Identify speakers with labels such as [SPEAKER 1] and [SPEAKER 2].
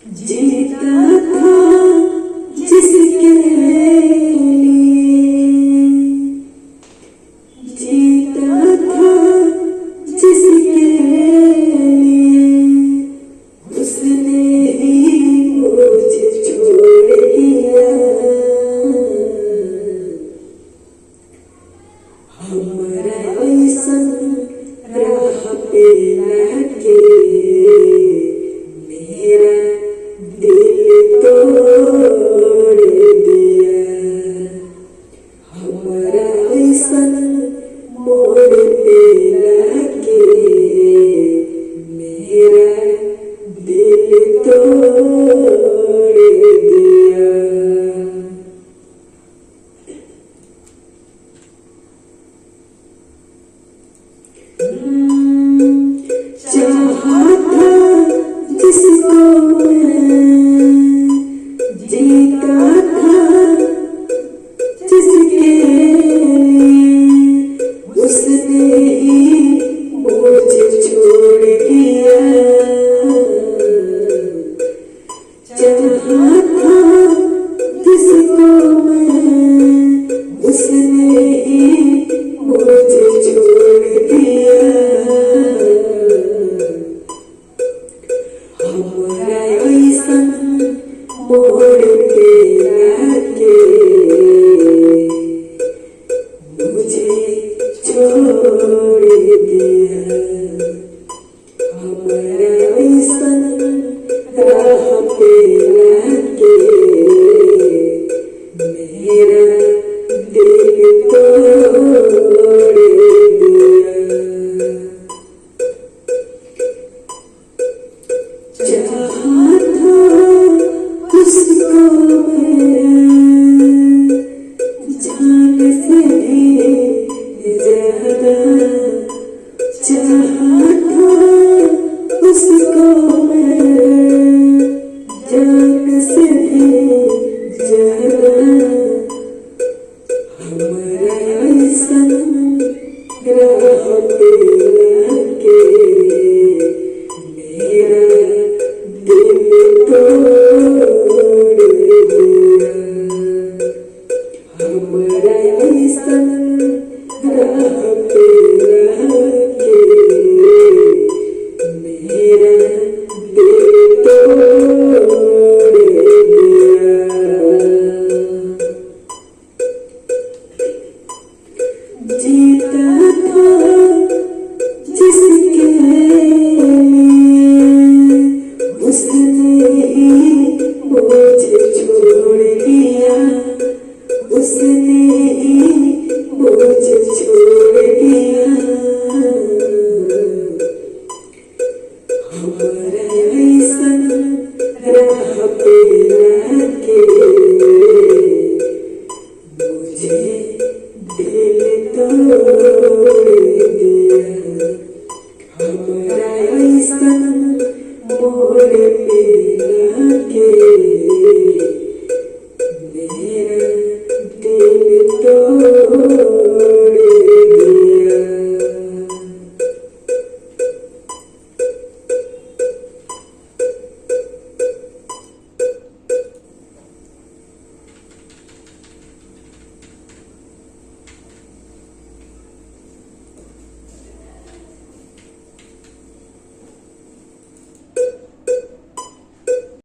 [SPEAKER 1] जीता था जिसके लिए, जीता था जिसके लिए, उसने ही मुझे छोड़ दिया। हमारा ऐसन राह पे लगे मेरा दिल तोड़ दिया। हमारा ऐसन मोड़ पे लगे मेरा दिल तोड़ दिया। चाहा था जिसको मैं, जीता था जिसके लिए, उसने ही मुझे छोड़ दिया। चाहा था जिसको मैं, उसने ही मुझे छोड़ दिया। हमारा ऐसन मोड़ पे लगे मुझे छोड़ दिया। हमारा ऐसन राह पे लगे मेरा दिल तोड़ दिया। चाहा था उसको मैं जान से भी ज्यादा, चाहा था उसको मैं जान से भी ज्यादा। हमारा ऐसन राह पे लगे मेरा दिल तोड़ दिया। हमारा ऐसन राह पे लगे मेरा दिल तोड़ दिया। जीता था जिसके लिए, उसने ही मुझे छोड़ दिया। उसने ही मुझे छोड़ दिया। हमारा ऐसन राह पे लगे मुझे दिल तोड़ दिया। हमारा ऐसन मोड़ पे लगे